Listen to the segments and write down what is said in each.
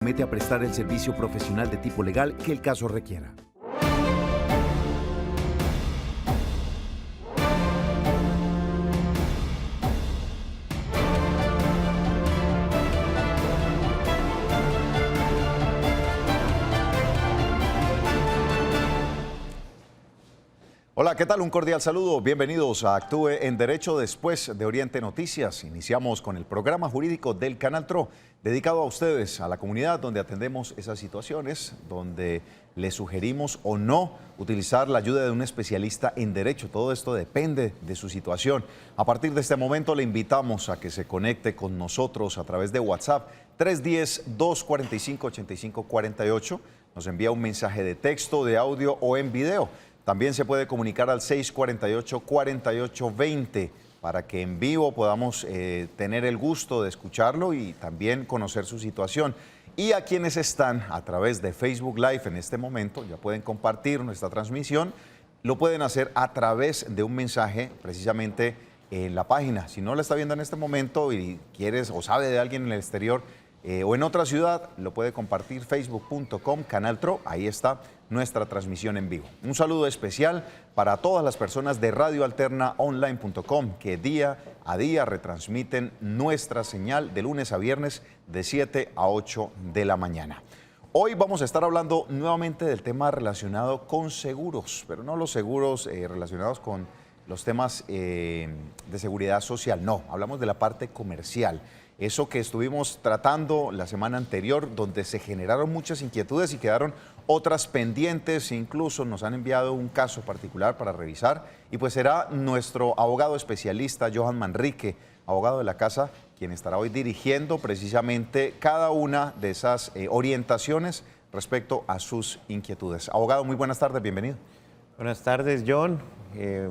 Mete a prestar el servicio profesional de tipo legal que el caso requiera. Hola, ¿qué tal? Un cordial saludo. Bienvenidos a Actúe en Derecho después de Oriente Noticias. Iniciamos con el programa jurídico del Canal TRO, dedicado a ustedes, a la comunidad, donde atendemos esas situaciones, donde les sugerimos o no utilizar la ayuda de un especialista en derecho. Todo esto depende de su situación. A partir de este momento le invitamos a que se conecte con nosotros a través de WhatsApp 310-245-8548. Nos envía un mensaje de texto, de audio o en video. También se puede comunicar al 648-4820 para que en vivo podamos tener el gusto de escucharlo y también conocer su situación. Y a quienes están a través de Facebook Live en este momento, ya pueden compartir nuestra transmisión, lo pueden hacer a través de un mensaje precisamente en la página. Si no la está viendo en este momento y quieres o sabe de alguien en el exterior o en otra ciudad, lo puede compartir facebook.com, Canal TRO, ahí está nuestra transmisión en vivo. Un saludo especial para todas las personas de radioalternaonline.com que día a día retransmiten nuestra señal de lunes a viernes de 7 a 8 de la mañana. Hoy vamos a estar hablando nuevamente del tema relacionado con seguros, pero no los seguros relacionados con los temas de seguridad social, no, hablamos de la parte comercial. Eso que estuvimos tratando la semana anterior, donde se generaron muchas inquietudes y quedaron otras pendientes, incluso nos han enviado un caso particular para revisar y pues será nuestro abogado especialista, Johan Manrique, abogado de la casa, quien estará hoy dirigiendo precisamente cada una de esas orientaciones respecto a sus inquietudes. Abogado, muy buenas tardes, bienvenido. Buenas tardes, John.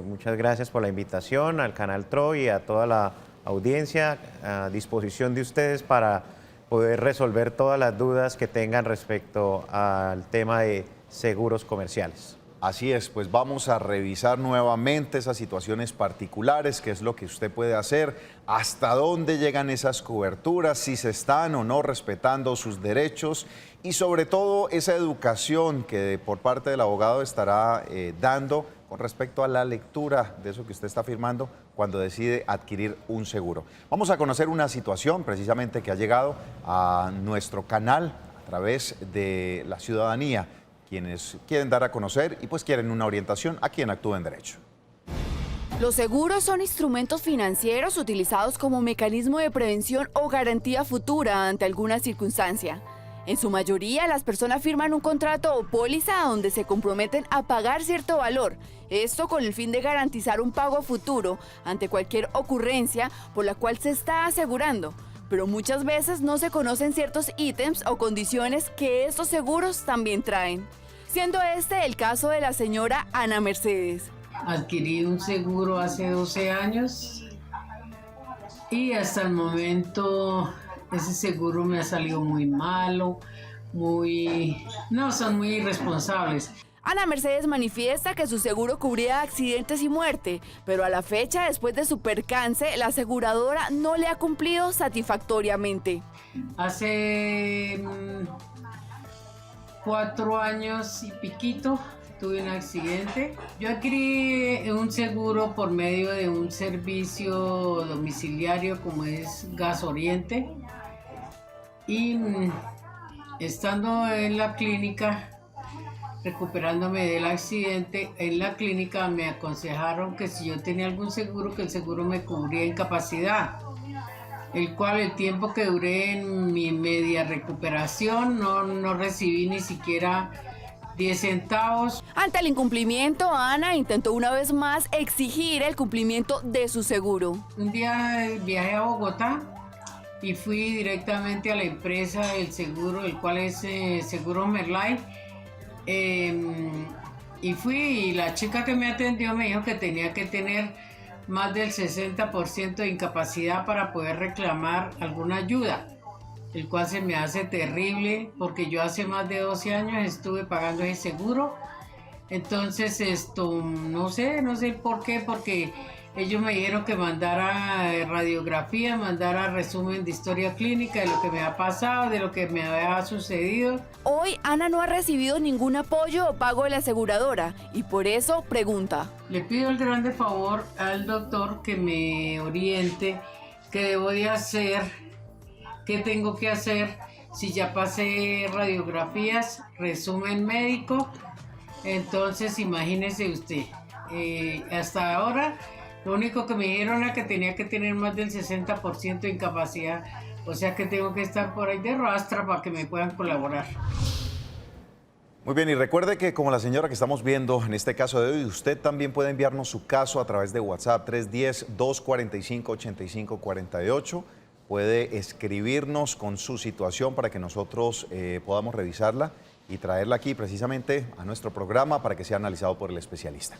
Muchas gracias por la invitación al Canal TRO y a toda la audiencia a disposición de ustedes para poder resolver todas las dudas que tengan respecto al tema de seguros comerciales. Así es, pues vamos a revisar nuevamente esas situaciones particulares, qué es lo que usted puede hacer, hasta dónde llegan esas coberturas, si se están o no respetando sus derechos y sobre todo esa educación que por parte del abogado estará dando con respecto a la lectura de eso que usted está firmando cuando decide adquirir un seguro. Vamos a conocer una situación precisamente que ha llegado a nuestro canal a través de la ciudadanía, quienes quieren dar a conocer y pues quieren una orientación a quien actúa en derecho. Los seguros son instrumentos financieros utilizados como mecanismo de prevención o garantía futura ante alguna circunstancia. En su mayoría, las personas firman un contrato o póliza donde se comprometen a pagar cierto valor, esto con el fin de garantizar un pago futuro ante cualquier ocurrencia por la cual se está asegurando. Pero muchas veces no se conocen ciertos ítems o condiciones que estos seguros también traen, siendo este el caso de la señora Ana Mercedes. Adquirí un seguro hace 12 años y hasta el momento ese seguro me ha salido muy malo, son muy irresponsables. Ana Mercedes manifiesta que su seguro cubría accidentes y muerte, pero a la fecha, después de su percance, la aseguradora no le ha cumplido satisfactoriamente. Hace 4 años y piquito tuve un accidente. Yo adquirí un seguro por medio de un servicio domiciliario como es Gas Oriente y estando en la clínica recuperándome del accidente, en la clínica me aconsejaron que si yo tenía algún seguro, que el seguro me cubría incapacidad, el cual el tiempo que duré en mi media recuperación no recibí ni siquiera 10 centavos. Ante el incumplimiento, Ana intentó una vez más exigir el cumplimiento de su seguro. Un día viajé a Bogotá y fui directamente a la empresa del seguro, el cual es Seguro Merlay. Y fui y la chica que me atendió me dijo que tenía que tener más del 60% de incapacidad para poder reclamar alguna ayuda, el cual se me hace terrible porque yo hace más de 12 años estuve pagando ese seguro. Entonces no sé por qué, porque ellos me dijeron que mandara radiografía, mandara resumen de historia clínica de lo que me ha pasado, de lo que me había sucedido. Hoy Ana no ha recibido ningún apoyo o pago de la aseguradora y por eso pregunta. Le pido el grande favor al doctor que me oriente qué debo de hacer, qué tengo que hacer, si ya pasé radiografías, resumen médico. Entonces imagínese usted, hasta ahora lo único que me dijeron era que tenía que tener más del 60% de incapacidad, o sea que tengo que estar por ahí de rastra para que me puedan colaborar. Muy bien, y recuerde que como la señora que estamos viendo en este caso de hoy, usted también puede enviarnos su caso a través de WhatsApp 310-245-8548. Puede escribirnos con su situación para que nosotros podamos revisarla y traerla aquí precisamente a nuestro programa para que sea analizado por el especialista.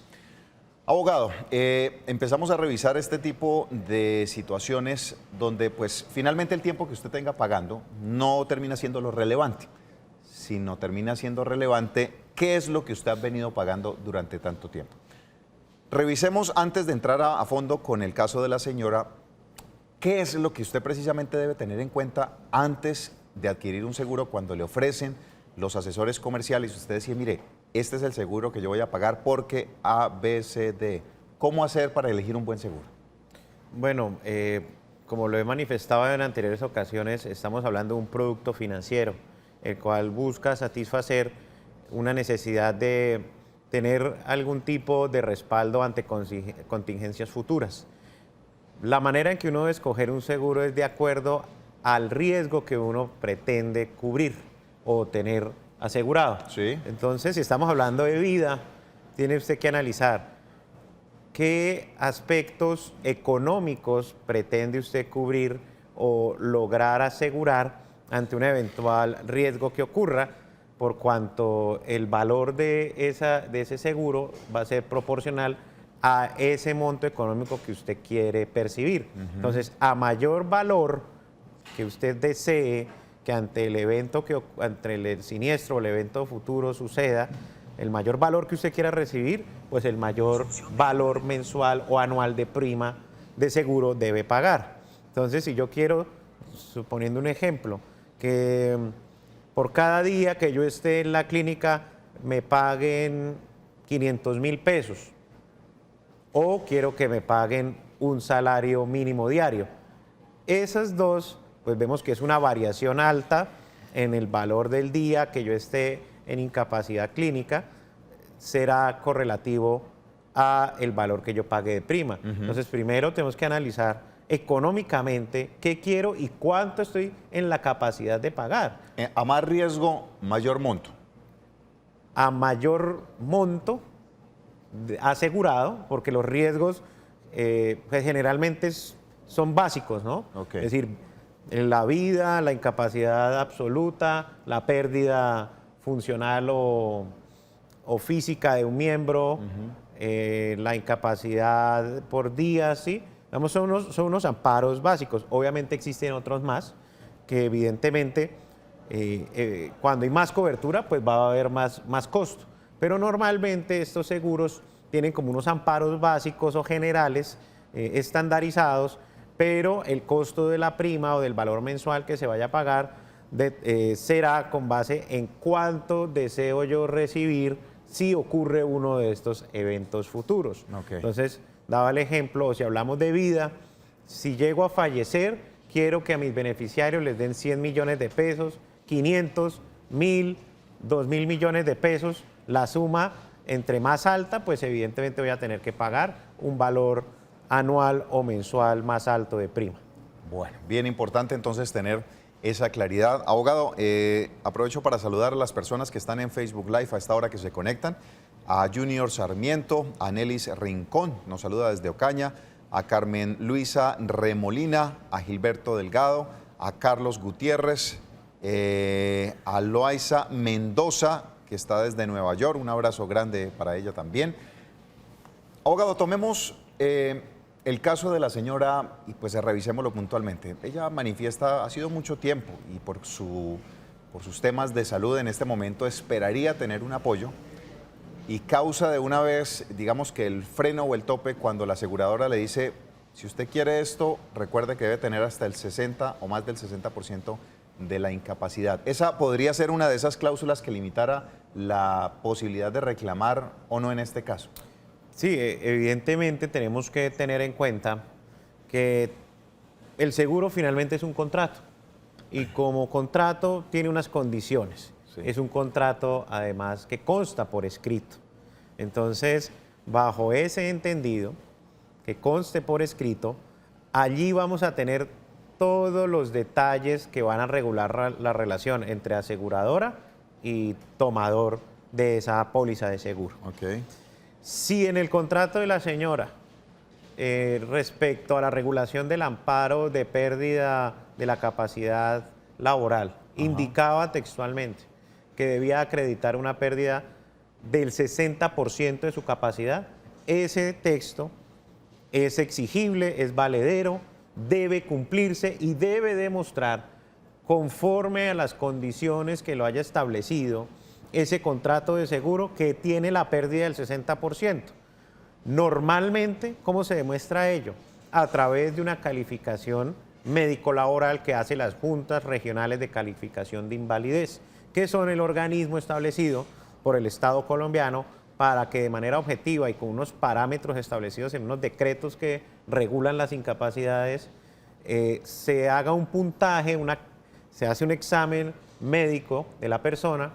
Abogado, empezamos a revisar este tipo de situaciones donde pues finalmente el tiempo que usted tenga pagando no termina siendo lo relevante, sino termina siendo relevante qué es lo que usted ha venido pagando durante tanto tiempo. Revisemos antes de entrar a fondo con el caso de la señora, qué es lo que usted precisamente debe tener en cuenta antes de adquirir un seguro cuando le ofrecen los asesores comerciales. Usted decía, mire, este es el seguro que yo voy a pagar porque A, B, C, D. ¿Cómo hacer para elegir un buen seguro? Bueno, como lo he manifestado en anteriores ocasiones, estamos hablando de un producto financiero, el cual busca satisfacer una necesidad de tener algún tipo de respaldo ante contingencias futuras. La manera en que uno debe escoger un seguro es de acuerdo al riesgo que uno pretende cubrir o tener asegurado. Sí. Entonces, si estamos hablando de vida, tiene usted que analizar qué aspectos económicos pretende usted cubrir o lograr asegurar ante un eventual riesgo que ocurra, por cuanto el valor de ese seguro va a ser proporcional a ese monto económico que usted quiere percibir. Entonces, a mayor valor que usted desee que ante el evento, ante el siniestro o el evento futuro suceda, el mayor valor que usted quiera recibir, pues el mayor valor mensual o anual de prima de seguro debe pagar. Entonces, si yo quiero, suponiendo un ejemplo, que por cada día que yo esté en la clínica me paguen 500.000 pesos o quiero que me paguen un salario mínimo diario. Esas dos, pues vemos que es una variación alta en el valor del día que yo esté en incapacidad clínica, será correlativo a el valor que yo pague de prima. Entonces, primero tenemos que analizar económicamente qué quiero y cuánto estoy en la capacidad de pagar. A más riesgo, mayor monto. A mayor monto asegurado, porque los riesgos pues generalmente son básicos, ¿no? Okay. Es decir, la vida, la incapacidad absoluta, la pérdida funcional o física de un miembro, la incapacidad por días, ¿sí? Digamos, son unos amparos básicos. Obviamente existen otros más que evidentemente cuando hay más cobertura pues va a haber más costo. Pero normalmente estos seguros tienen como unos amparos básicos o generales estandarizados, pero el costo de la prima o del valor mensual que se vaya a pagar será con base en cuánto deseo yo recibir si ocurre uno de estos eventos futuros. Okay. Entonces, daba el ejemplo, si hablamos de vida, si llego a fallecer, quiero que a mis beneficiarios les den 100 millones de pesos, 500, 1.000, 2.000 millones de pesos. La suma, entre más alta, pues evidentemente voy a tener que pagar un valor anual o mensual más alto de prima. Bueno, bien importante entonces tener esa claridad. Abogado, aprovecho para saludar a las personas que están en Facebook Live a esta hora que se conectan. A Junior Sarmiento, a Nelis Rincón, nos saluda desde Ocaña, a Carmen Luisa Remolina, a Gilberto Delgado, a Carlos Gutiérrez, a Loaiza Mendoza, que está desde Nueva York, un abrazo grande para ella también. Abogado, tomemos el caso de la señora y pues revisémoslo puntualmente. Ella manifiesta, ha sido mucho tiempo y por sus temas de salud en este momento esperaría tener un apoyo. y causa de una vez, digamos que el freno o el tope cuando la aseguradora le dice, si usted quiere esto, recuerde que debe tener hasta el 60 o más del 60% de la incapacidad. ¿Esa podría ser una de esas cláusulas que limitara la posibilidad de reclamar o no en este caso? Sí, evidentemente tenemos que tener en cuenta que el seguro finalmente es un contrato y como contrato tiene unas condiciones. Sí. Es un contrato además que consta por escrito. Entonces, bajo ese entendido, que conste por escrito, allí vamos a tener todos los detalles que van a regular la relación entre aseguradora y tomador de esa póliza de seguro. Ok. Si en el contrato de la señora, respecto a la regulación del amparo de pérdida de la capacidad laboral, indicaba textualmente que debía acreditar una pérdida del 60% de su capacidad, ese texto es exigible, es valedero, debe cumplirse y debe demostrar, conforme a las condiciones que lo haya establecido, ese contrato de seguro que tiene la pérdida del 60%. Normalmente, ¿cómo se demuestra ello? A través de una calificación médico-laboral que hace las juntas regionales de calificación de invalidez, que son el organismo establecido por el Estado colombiano para que de manera objetiva y con unos parámetros establecidos en unos decretos que regulan las incapacidades, se haga un puntaje, se hace un examen médico de la persona,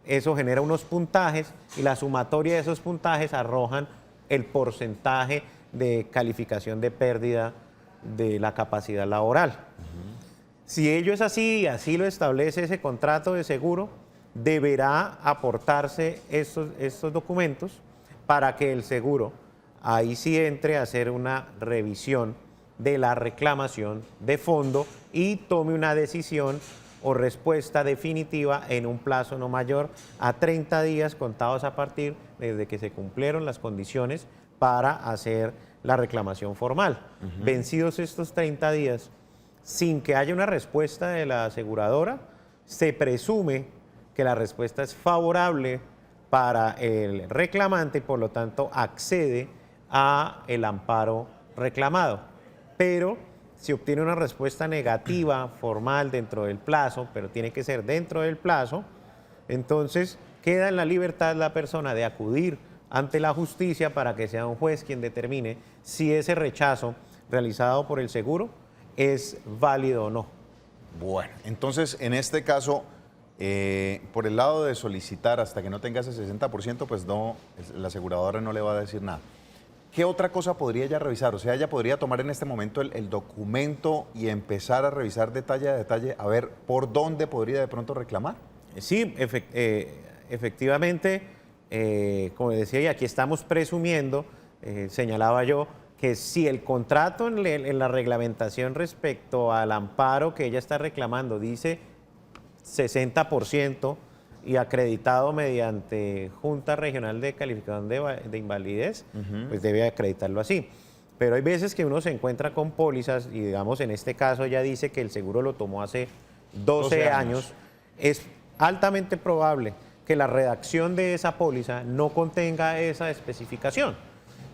eso genera unos puntajes y la sumatoria de esos puntajes arrojan el porcentaje de calificación de pérdida de la capacidad laboral. Si ello es así y así lo establece ese contrato de seguro, deberá aportarse estos documentos para que el seguro ahí sí entre a hacer una revisión de la reclamación de fondo y tome una decisión o respuesta definitiva en un plazo no mayor a 30 días contados a partir desde que se cumplieron las condiciones para hacer la reclamación formal. Vencidos estos 30 días, sin que haya una respuesta de la aseguradora, se presume que la respuesta es favorable para el reclamante y por lo tanto accede a el amparo reclamado. Pero si obtiene una respuesta negativa formal dentro del plazo, pero tiene que ser dentro del plazo, entonces queda en la libertad la persona de acudir ante la justicia para que sea un juez quien determine si ese rechazo realizado por el seguro es válido o no. Bueno, entonces en este caso, por el lado de solicitar hasta que no tenga ese 60%, pues no, la aseguradora no le va a decir nada. ¿Qué otra cosa podría ella revisar? O sea, ella podría tomar en este momento el documento y empezar a revisar detalle a detalle, a ver por dónde podría de pronto reclamar. Sí, efectivamente, como decía, y aquí estamos presumiendo, señalaba yo, que si el contrato en la reglamentación respecto al amparo que ella está reclamando dice 60% y acreditado mediante Junta Regional de Calificación de Invalidez, pues debe acreditarlo así. Pero hay veces que uno se encuentra con pólizas y digamos en este caso ya dice que el seguro lo tomó hace 12 años. Es altamente probable que la redacción de esa póliza no contenga esa especificación.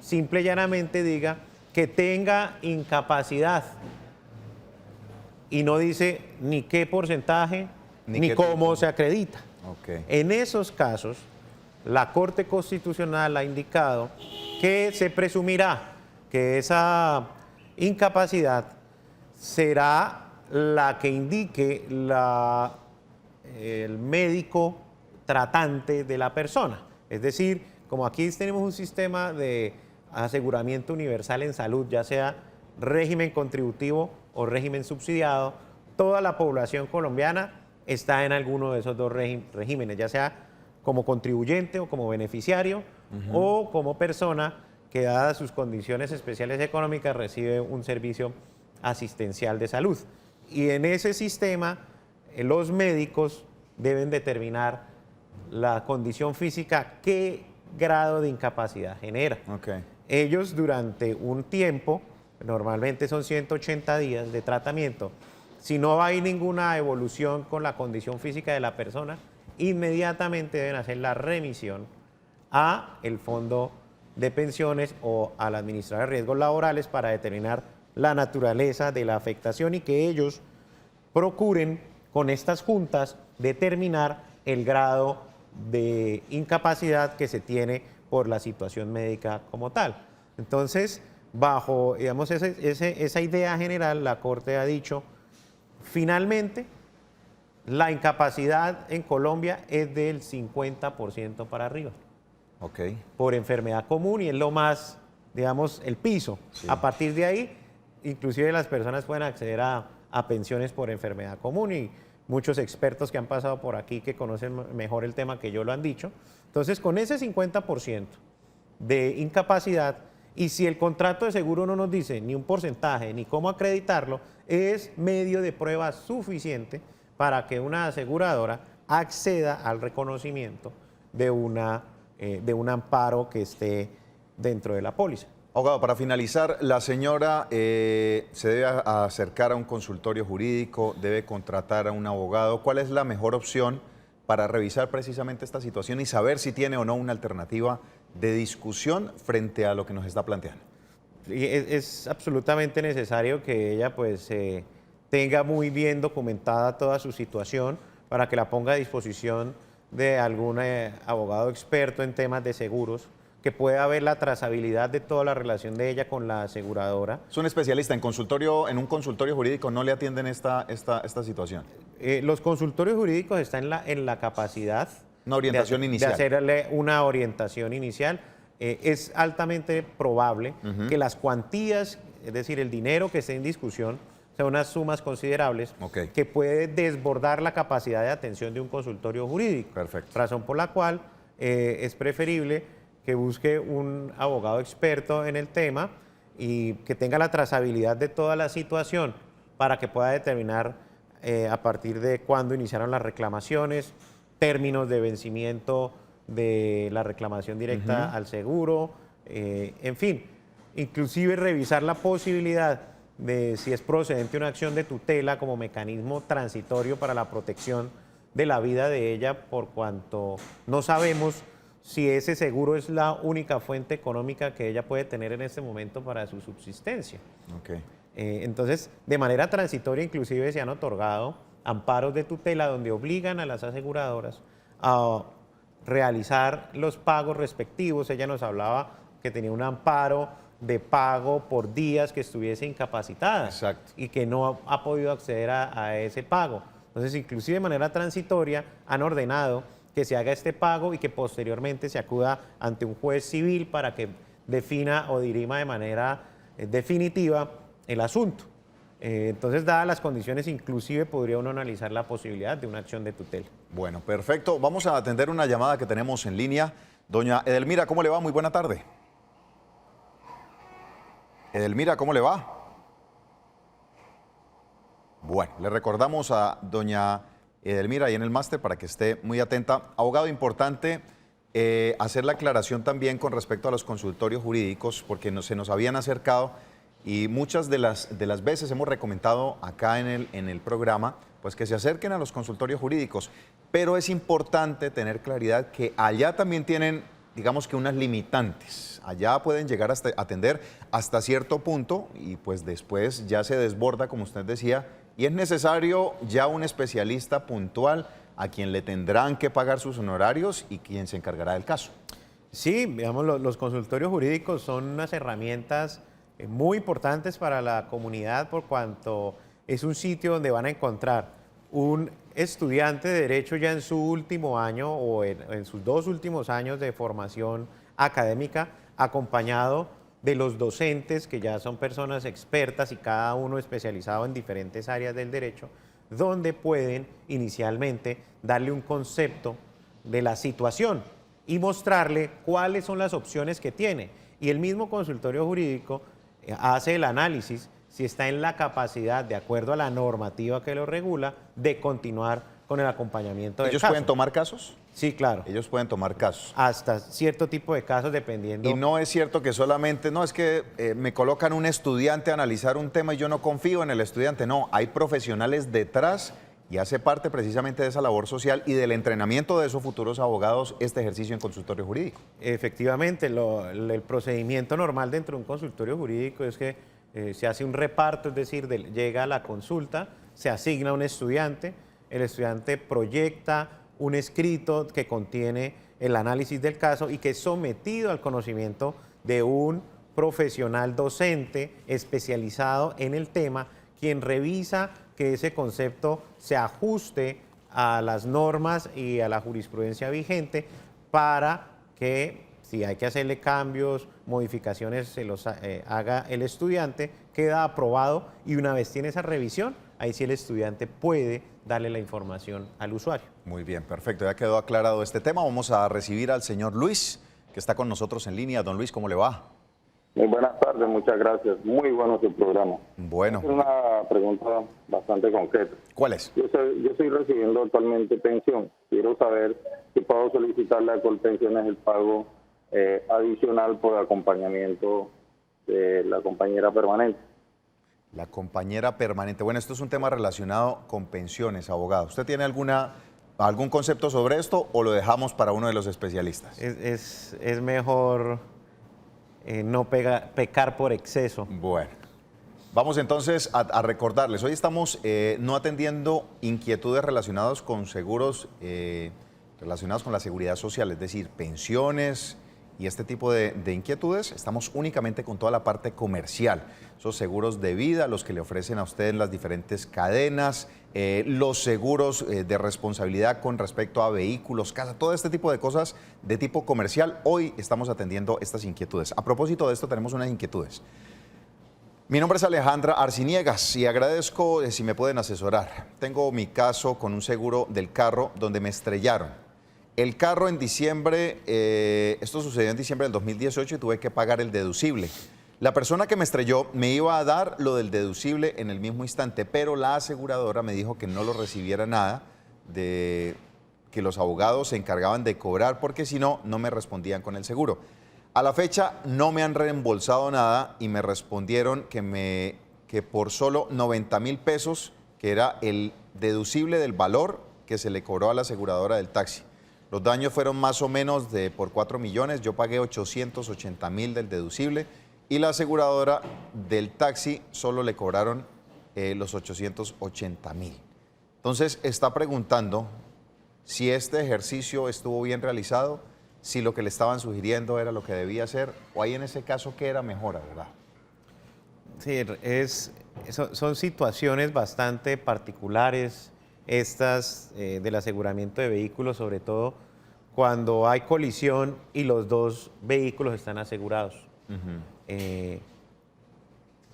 Simple y llanamente diga que tenga incapacidad y no dice ni qué porcentaje ni cómo se acredita. Okay. En esos casos, la Corte Constitucional ha indicado que se presumirá que esa incapacidad será la que indique el médico tratante de la persona. Es decir, como aquí tenemos un sistema de aseguramiento universal en salud, ya sea régimen contributivo o régimen subsidiado, toda la población colombiana está en alguno de esos dos regímenes, ya sea como contribuyente o como beneficiario o como persona que, dadas sus condiciones especiales económicas, recibe un servicio asistencial de salud. Y en ese sistema, los médicos deben determinar la condición física, qué grado de incapacidad genera. Okay. Ellos durante un tiempo, normalmente son 180 días de tratamiento, si no hay ninguna evolución con la condición física de la persona, inmediatamente deben hacer la remisión a el fondo de pensiones o al administrador de riesgos laborales para determinar la naturaleza de la afectación y que ellos procuren con estas juntas determinar el grado de incapacidad que se tiene por la situación médica como tal. Entonces, bajo, digamos, esa idea general, la Corte ha dicho, finalmente, la incapacidad en Colombia es del 50% para arriba. Ok. Por enfermedad común y es lo más, digamos, el piso. Sí. A partir de ahí, inclusive las personas pueden acceder a pensiones por enfermedad común y muchos expertos que han pasado por aquí que conocen mejor el tema que yo lo han dicho. Entonces, con ese 50% de incapacidad, y si el contrato de seguro no nos dice ni un porcentaje ni cómo acreditarlo, es medio de prueba suficiente para que una aseguradora acceda al reconocimiento de un amparo que esté dentro de la póliza. Abogado, para finalizar, la señora se debe acercar a un consultorio jurídico, debe contratar a un abogado. ¿Cuál es la mejor opción para revisar precisamente esta situación y saber si tiene o no una alternativa de discusión frente a lo que nos está planteando? Y es absolutamente necesario que ella pues tenga muy bien documentada toda su situación para que la ponga a disposición de algún abogado experto en temas de seguros, que pueda ver la trazabilidad de toda la relación de ella con la aseguradora. Es un especialista en un consultorio jurídico, ¿no le atienden esta situación? Los consultorios jurídicos están en la capacidad Una orientación inicial. de hacerle una orientación inicial. Es altamente probable que las cuantías, es decir, el dinero que esté en discusión, sean unas sumas considerables que puede desbordar la capacidad de atención de un consultorio jurídico. Perfecto. Razón por la cual es preferible que busque un abogado experto en el tema y que tenga la trazabilidad de toda la situación para que pueda determinar a partir de cuándo iniciaron las reclamaciones, términos de vencimiento de la reclamación directa al seguro, en fin, inclusive revisar la posibilidad de si es procedente una acción de tutela como mecanismo transitorio para la protección de la vida de ella, por cuanto no sabemos si ese seguro es la única fuente económica que ella puede tener en este momento para su subsistencia. Okay. Entonces, de manera transitoria, inclusive se han otorgado amparos de tutela donde obligan a las aseguradoras a realizar los pagos respectivos. Ella nos hablaba que tenía un amparo de pago por días que estuviese incapacitada. Exacto. Y que no ha podido acceder a ese pago. Entonces, inclusive de manera transitoria, han ordenado que se haga este pago y que posteriormente se acuda ante un juez civil para que defina o dirima de manera definitiva el asunto. Entonces, dadas las condiciones, inclusive podría uno analizar la posibilidad de una acción de tutela. Bueno, perfecto. Vamos a atender una llamada que tenemos en línea. Doña Edelmira, ¿cómo le va? Muy buena tarde. Edelmira, ¿cómo le va? Bueno, le recordamos a doña Edelmira ahí en el máster para que esté muy atenta. Abogado, importante hacer la aclaración también con respecto a los consultorios jurídicos, porque se nos habían acercado y muchas de las veces hemos recomendado acá en el programa pues que se acerquen a los consultorios jurídicos, pero es importante tener claridad que allá también tienen, digamos que unas limitantes. Allá pueden llegar a atender hasta cierto punto y pues después ya se desborda, como usted decía, y es necesario ya un especialista puntual a quien le tendrán que pagar sus honorarios y quien se encargará del caso. Sí, digamos, los consultorios jurídicos son unas herramientas muy importantes para la comunidad por cuanto es un sitio donde van a encontrar un estudiante de Derecho ya en su último año o en sus 2 últimos años de formación académica, acompañado de los docentes, que ya son personas expertas y cada uno especializado en diferentes áreas del derecho, donde pueden inicialmente darle un concepto de la situación y mostrarle cuáles son las opciones que tiene. Y el mismo consultorio jurídico hace el análisis si está en la capacidad, de acuerdo a la normativa que lo regula, de continuar con el acompañamiento del caso. ¿Ellos pueden tomar casos? Sí, claro. Ellos pueden tomar casos. Hasta cierto tipo de casos, dependiendo. Y no es cierto que solamente, no, es que me colocan un estudiante a analizar un tema y yo no confío en el estudiante. No, hay profesionales detrás Y hace parte precisamente de esa labor social y del entrenamiento de esos futuros abogados este ejercicio en consultorio jurídico. Efectivamente, el procedimiento normal dentro de un consultorio jurídico es que se hace un reparto, es decir, llega a la consulta, se asigna un estudiante, el estudiante proyecta un escrito que contiene el análisis del caso y que es sometido al conocimiento de un profesional docente especializado en el tema, quien revisa que ese concepto se ajuste a las normas y a la jurisprudencia vigente para que, si hay que hacerle cambios, modificaciones, se los haga el estudiante, queda aprobado y una vez tiene esa revisión, ahí sí el estudiante puede darle la información al usuario. Muy bien, perfecto, ya quedó aclarado este tema. Vamos a recibir al señor Luis, que está con nosotros en línea. Don Luis, ¿cómo le va? Muy buenas tardes, muchas gracias. Muy bueno su programa. Bueno. Es una pregunta bastante concreta. ¿Cuál es? Yo estoy recibiendo actualmente pensión. Quiero saber si puedo solicitarle a Colpensiones el pago adicional por acompañamiento de la compañera permanente. La compañera permanente. Bueno, esto es un tema relacionado con pensiones, abogado. ¿Usted tiene algún concepto sobre esto o lo dejamos para uno de los especialistas? Es mejor no pecar por exceso. Bueno, vamos entonces a recordarles. Hoy estamos no atendiendo inquietudes relacionadas con seguros, relacionados con la seguridad social, es decir, pensiones y este tipo de inquietudes. Estamos únicamente con toda la parte comercial, esos seguros de vida, los que le ofrecen a usted en las diferentes cadenas, los seguros de responsabilidad con respecto a vehículos, casa, todo este tipo de cosas de tipo comercial. Hoy estamos atendiendo estas inquietudes. A propósito de esto, tenemos unas inquietudes. Mi nombre es Alejandra Arciniegas y agradezco si me pueden asesorar. Tengo mi caso con un seguro del carro donde me estrellaron. El carro en diciembre, esto sucedió en diciembre del 2018 y tuve que pagar el deducible. La persona que me estrelló me iba a dar lo del deducible en el mismo instante, pero la aseguradora me dijo que no lo recibiera nada, de que los abogados se encargaban de cobrar porque si no, no me respondían con el seguro. A la fecha no me han reembolsado nada y me respondieron que por solo 90.000 pesos, que era el deducible del valor que se le cobró a la aseguradora del taxi. Los daños fueron más o menos por 4 millones, yo pagué 880.000 del deducible y la aseguradora del taxi solo le cobraron los 880.000. Entonces está preguntando si este ejercicio estuvo bien realizado, si lo que le estaban sugiriendo era lo que debía hacer, o ahí en ese caso, ¿qué era mejor, verdad? Sí, son situaciones bastante particulares estas del aseguramiento de vehículos, sobre todo cuando hay colisión y los dos vehículos están asegurados.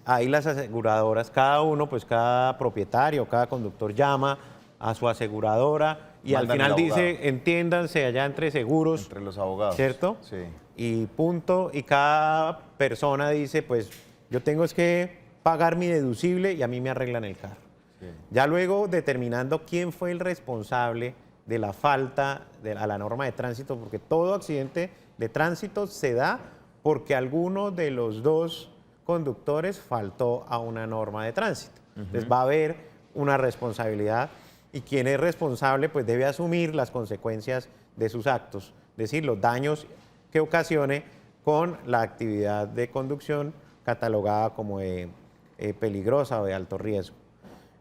Ahí las aseguradoras, cada propietario, cada conductor llama a su aseguradora y al final dice, entiéndanse allá entre seguros. Entre los abogados. ¿Cierto? Sí. Y punto, y cada persona dice, pues yo tengo es que pagar mi deducible y a mí me arreglan el carro. Sí. Ya luego determinando quién fue el responsable de la falta a la norma de tránsito, porque todo accidente de tránsito se da porque alguno de los dos conductores faltó a una norma de tránsito. Entonces va a haber una responsabilidad y quien es responsable pues debe asumir las consecuencias de sus actos, es decir, los daños que ocasione con la actividad de conducción catalogada como peligrosa o de alto riesgo.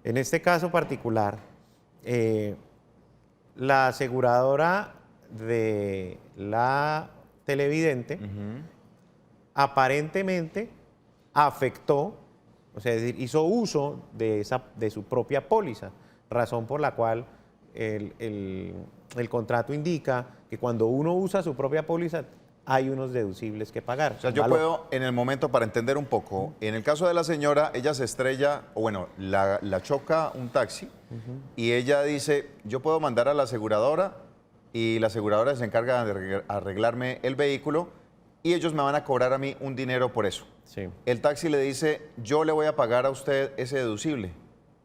En este caso particular, la aseguradora de la televidente aparentemente afectó, o sea, es decir, hizo uso de su propia póliza, razón por la cual el contrato indica que cuando uno usa su propia póliza hay unos deducibles que pagar. O sea, yo puedo, en el momento, para entender un poco, en el caso de la señora, ella se estrella, o bueno, la choca un taxi y ella dice, yo puedo mandar a la aseguradora y la aseguradora se encarga de arreglarme el vehículo y ellos me van a cobrar a mí un dinero por eso. Sí. El taxi le dice, yo le voy a pagar a usted ese deducible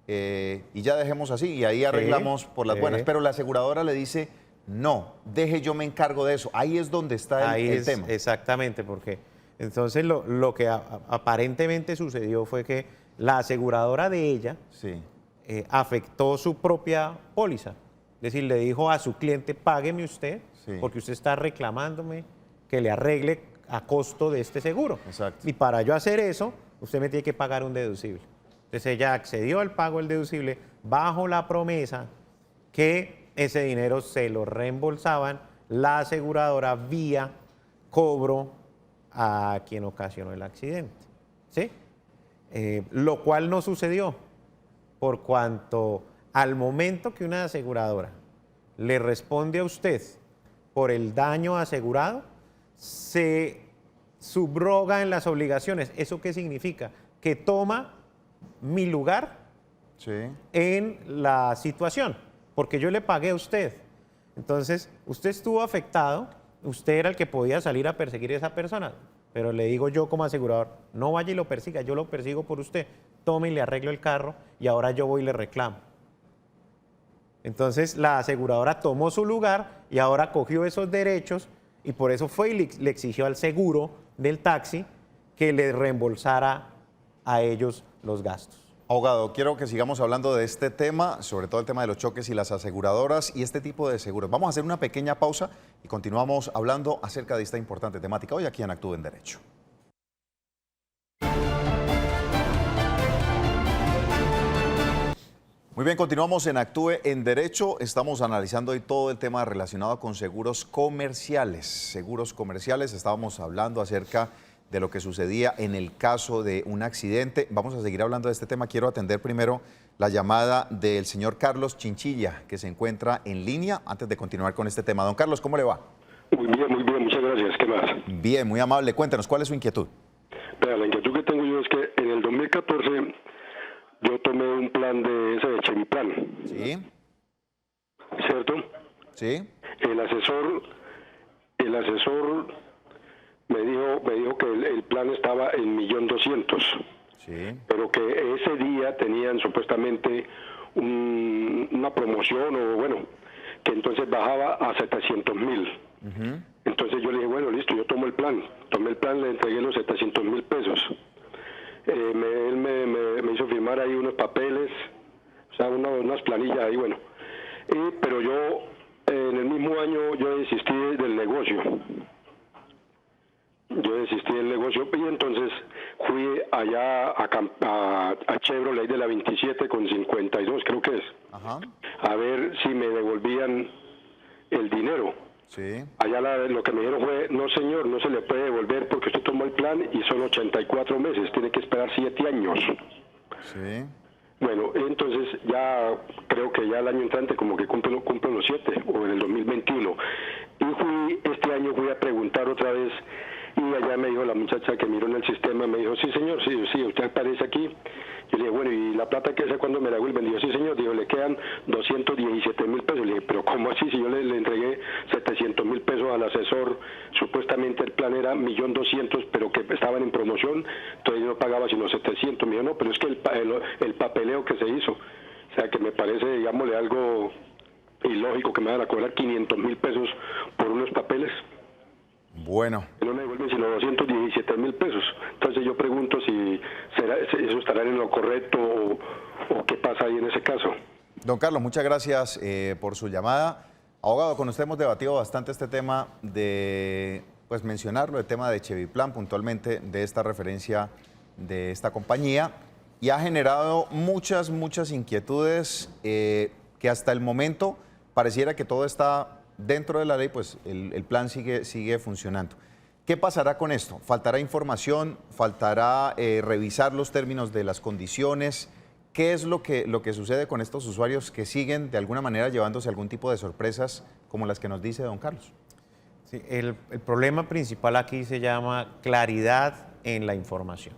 y ya dejemos así y ahí arreglamos por las buenas. Pero la aseguradora le dice, no, deje, yo me encargo de eso. Ahí es donde está el tema. Exactamente, porque entonces lo que aparentemente sucedió fue que la aseguradora de ella afectó su propia póliza. Es decir, le dijo a su cliente, págueme usted, Sí. porque usted está reclamándome que le arregle a costo de este seguro. Exacto. Y para yo hacer eso, usted me tiene que pagar un deducible. Entonces ella accedió al pago del deducible bajo la promesa que ese dinero se lo reembolsaban la aseguradora vía cobro a quien ocasionó el accidente. ¿Sí? Lo cual no sucedió, por cuanto al momento que una aseguradora le responde a usted por el daño asegurado, se subroga en las obligaciones. ¿Eso qué significa? Que toma mi lugar Sí. en la situación, porque yo le pagué a usted. Entonces, usted estuvo afectado, usted era el que podía salir a perseguir a esa persona, pero le digo yo como asegurador, no vaya y lo persiga, yo lo persigo por usted, tome y le arreglo el carro y ahora yo voy y le reclamo. Entonces, la aseguradora tomó su lugar y ahora cogió esos derechos y por eso fue y le exigió al seguro del taxi que le reembolsara a ellos los gastos. Abogado, quiero que sigamos hablando de este tema, sobre todo el tema de los choques y las aseguradoras y este tipo de seguros. Vamos a hacer una pequeña pausa y continuamos hablando acerca de esta importante temática hoy aquí en Actúe en Derecho. Muy bien, continuamos en Actúe en Derecho. Estamos analizando hoy todo el tema relacionado con seguros comerciales. Seguros comerciales, estábamos hablando acerca de lo que sucedía en el caso de un accidente. Vamos a seguir hablando de este tema. Quiero atender primero la llamada del señor Carlos Chinchilla, que se encuentra en línea, antes de continuar con este tema. Don Carlos, ¿cómo le va? Muy bien, muchas gracias. ¿Qué más? Bien, muy amable. Cuéntanos, ¿cuál es su inquietud? Vea, la inquietud que tengo yo es que en el 2014 yo tomé un plan de ese de Cheviplan, Sí, ¿cierto? sí, El asesor me dijo que el plan estaba en 1.200.000, sí, pero que ese día tenían supuestamente una promoción o bueno, que entonces bajaba a 700.000. Entonces yo le dije, bueno, listo, yo tomo el plan. Tomé el plan, le entregué los 700.000 pesos. Él me hizo firmar ahí unos papeles, o sea, unas planillas ahí, bueno. Pero yo, en el mismo año, yo desistí del negocio. Y entonces fui allá a Chevrolet de la 27 con 52, creo que es, ajá, a ver si me devolvían el dinero. sí, Allá lo que me dijeron fue, no señor, no se le puede devolver porque usted tomó el plan y son 84 meses, tiene que esperar 7 años. sí. Bueno, entonces ya creo que ya el año entrante como que cumplo los 7, o en el 2021. Y este año fui a preguntar otra vez y allá me dijo la muchacha que miró en el sistema, me dijo, sí señor, sí, usted aparece aquí. Yo le dije, bueno, ¿y la plata que es cuando me la devuelven? Dijo, sí señor, dijo, le quedan 217.000 pesos. Le dije, pero ¿cómo así? Si yo le entregué 700.000 pesos al asesor, supuestamente el plan era 1.200.000, pero que estaban en promoción, entonces yo no pagaba sino 700. Me dijo, no, pero es que el papeleo que se hizo, o sea que me parece, digámosle, algo ilógico que me van a cobrar 500.000 pesos por unos papeles. Bueno, No me devuelven sino 217.000 pesos. Entonces yo pregunto si eso estará en lo correcto o qué pasa ahí en ese caso. don Carlos, muchas gracias por su llamada. Abogado, con usted hemos debatido bastante este tema de, pues mencionarlo, el tema de Cheviplan, puntualmente de esta referencia de esta compañía, y ha generado muchas inquietudes que hasta el momento pareciera que todo está dentro de la ley, pues el plan sigue funcionando. ¿Qué pasará con esto? ¿Faltará información? ¿Faltará revisar los términos de las condiciones? ¿Qué es lo que sucede con estos usuarios que siguen de alguna manera llevándose algún tipo de sorpresas como las que nos dice don Carlos? Sí, el problema principal aquí se llama claridad en la información.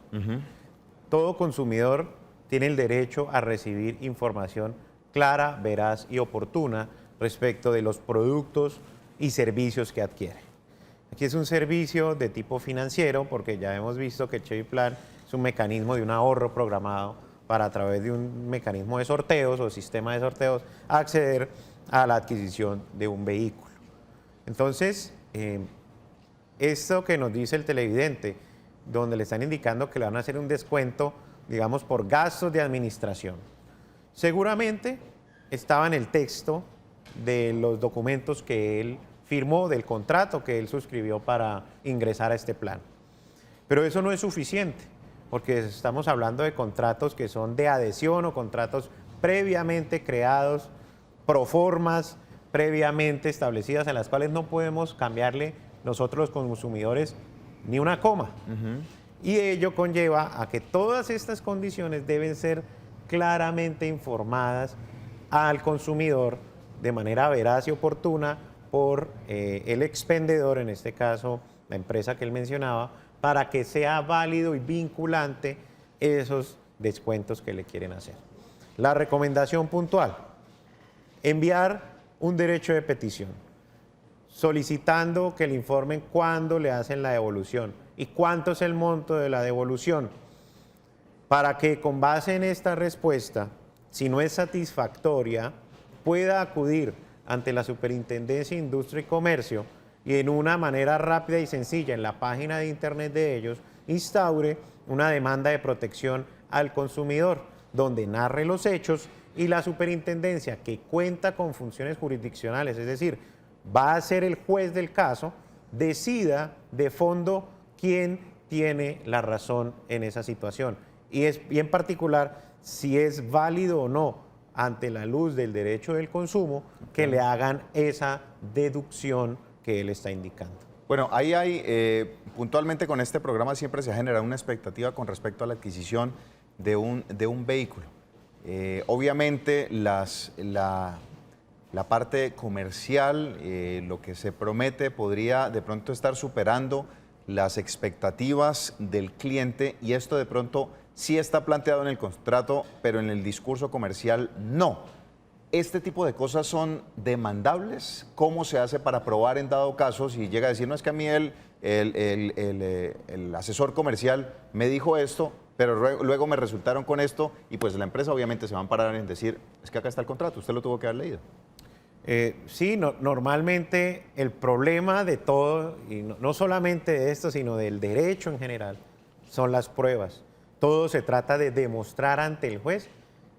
Todo consumidor tiene el derecho a recibir información clara, veraz y oportuna respecto de los productos y servicios que adquiere. Aquí es un servicio de tipo financiero porque ya hemos visto que Cheviplan es un mecanismo de un ahorro programado para a través de un mecanismo de sorteos o sistema de sorteos acceder a la adquisición de un vehículo. Entonces, esto que nos dice el televidente, donde le están indicando que le van a hacer un descuento, digamos, por gastos de administración. Seguramente estaba en el texto de los documentos que él firmó, del contrato que él suscribió para ingresar a este plan. Pero eso no es suficiente, porque estamos hablando de contratos que son de adhesión o contratos previamente creados, proformas previamente establecidas, en las cuales no podemos cambiarle nosotros los consumidores ni una coma. Y ello conlleva a que todas estas condiciones deben ser claramente informadas al consumidor de manera veraz y oportuna por el expendedor, en este caso la empresa que él mencionaba, para que sea válido y vinculante esos descuentos que le quieren hacer. La recomendación puntual: enviar un derecho de petición solicitando que le informen cuándo le hacen la devolución y cuánto es el monto de la devolución, para que con base en esta respuesta, si no es satisfactoria, pueda acudir ante la Superintendencia de Industria y Comercio y en una manera rápida y sencilla en la página de internet de ellos instaure una demanda de protección al consumidor, donde narre los hechos y la superintendencia, que cuenta con funciones jurisdiccionales, es decir, va a ser el juez del caso, decida de fondo quién tiene la razón en esa situación. Y en particular, si es válido o no, ante la luz del derecho del consumo, que le hagan esa deducción que él está indicando. Bueno, ahí hay, puntualmente con este programa siempre se ha generado una expectativa con respecto a la adquisición de un vehículo. Obviamente la parte comercial, lo que se promete podría de pronto estar superando las expectativas del cliente, y esto de pronto sí está planteado en el contrato, pero en el discurso comercial no. ¿Este tipo de cosas son demandables? ¿Cómo se hace para probar en dado caso si llega a decir, no, es que a mí el asesor comercial me dijo esto, pero luego me resultaron con esto, y pues la empresa obviamente se va a amparar en decir, es que acá está el contrato, usted lo tuvo que haber leído? Sí, normalmente el problema de todo, y no solamente de esto, sino del derecho en general, son las pruebas. Todo se trata de demostrar ante el juez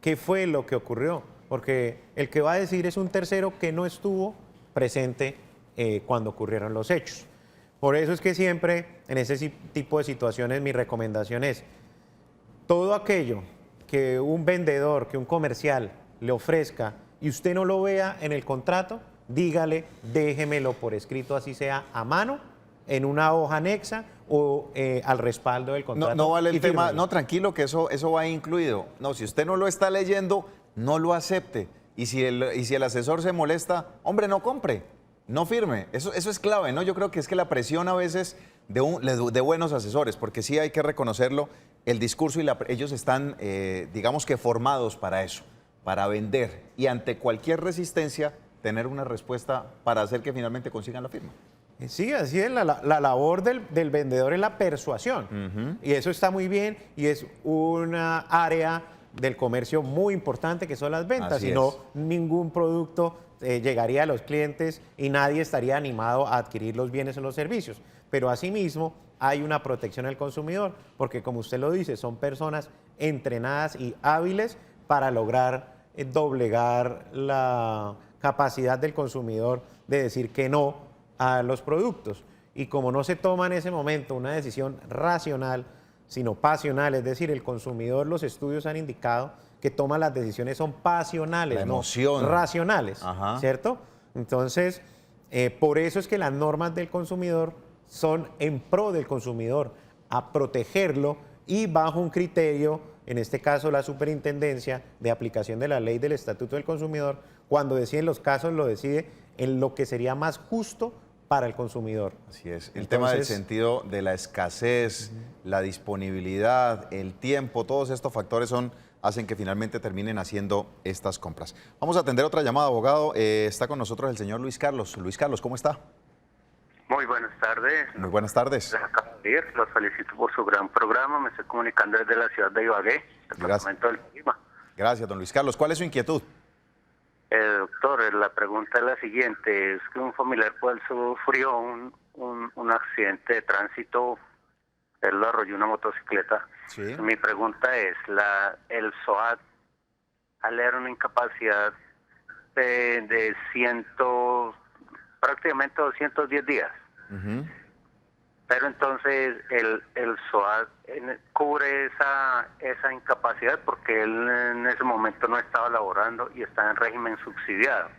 qué fue lo que ocurrió, porque el que va a decir es un tercero que no estuvo presente cuando ocurrieron los hechos. Por eso es que siempre en ese tipo de situaciones mi recomendación es: todo aquello que un vendedor, que un comercial le ofrezca y usted no lo vea en el contrato, dígale, déjemelo por escrito, así sea a mano, en una hoja anexa o al respaldo del contrato. No vale el tema, fírmelo. no, tranquilo, que eso va incluido. No, si usted no lo está leyendo, no lo acepte. Y si el asesor se molesta, hombre, no compre, no firme. Eso es clave, ¿no? Yo creo que es que la presión a veces de buenos asesores, porque sí hay que reconocerlo, el discurso y ellos están, digamos que formados para eso, para vender, y ante cualquier resistencia tener una respuesta para hacer que finalmente consigan la firma. Sí, así es, la labor del vendedor es la persuasión. Y eso está muy bien, y es una área del comercio muy importante, que son las ventas. Así Si no, es. ningún producto llegaría a los clientes y nadie estaría animado a adquirir los bienes o los servicios. Pero asimismo hay una protección al consumidor, porque como usted lo dice, son personas entrenadas y hábiles para lograr doblegar la capacidad del consumidor de decir que no a los productos. Y como no se toma en ese momento una decisión racional, sino pasional, es decir, el consumidor, los estudios han indicado que toma las decisiones son pasionales, La emoción. no racionales, Ajá. ¿cierto? Entonces, por eso es que las normas del consumidor son en pro del consumidor, a protegerlo y bajo un criterio, en este caso la Superintendencia de Aplicación de la Ley del Estatuto del Consumidor, cuando decide los casos lo decide en lo que sería más justo para el consumidor. Así es. El tema del Entonces, sentido de la escasez, la disponibilidad, el tiempo, todos estos factores hacen que finalmente terminen haciendo estas compras. Vamos a atender otra llamada, abogado. Está con nosotros el señor Luis Carlos. Luis Carlos, ¿cómo está? Muy buenas tardes. Muy buenas tardes. Les acabo de ir. Los felicito por su gran programa. Me estoy comunicando desde la ciudad de Ibagué, departamento del Tolima. Gracias, don Luis Carlos. ¿Cuál es su inquietud? Doctor, la pregunta es la siguiente. Es que un familiar cual sufrió un accidente de tránsito. Él lo arrolló una motocicleta. Sí. Mi pregunta es, el SOAT a leer una incapacidad de prácticamente 210 días. Pero entonces el SOAT cubre esa incapacidad porque él en ese momento no estaba laborando y está en régimen subsidiado.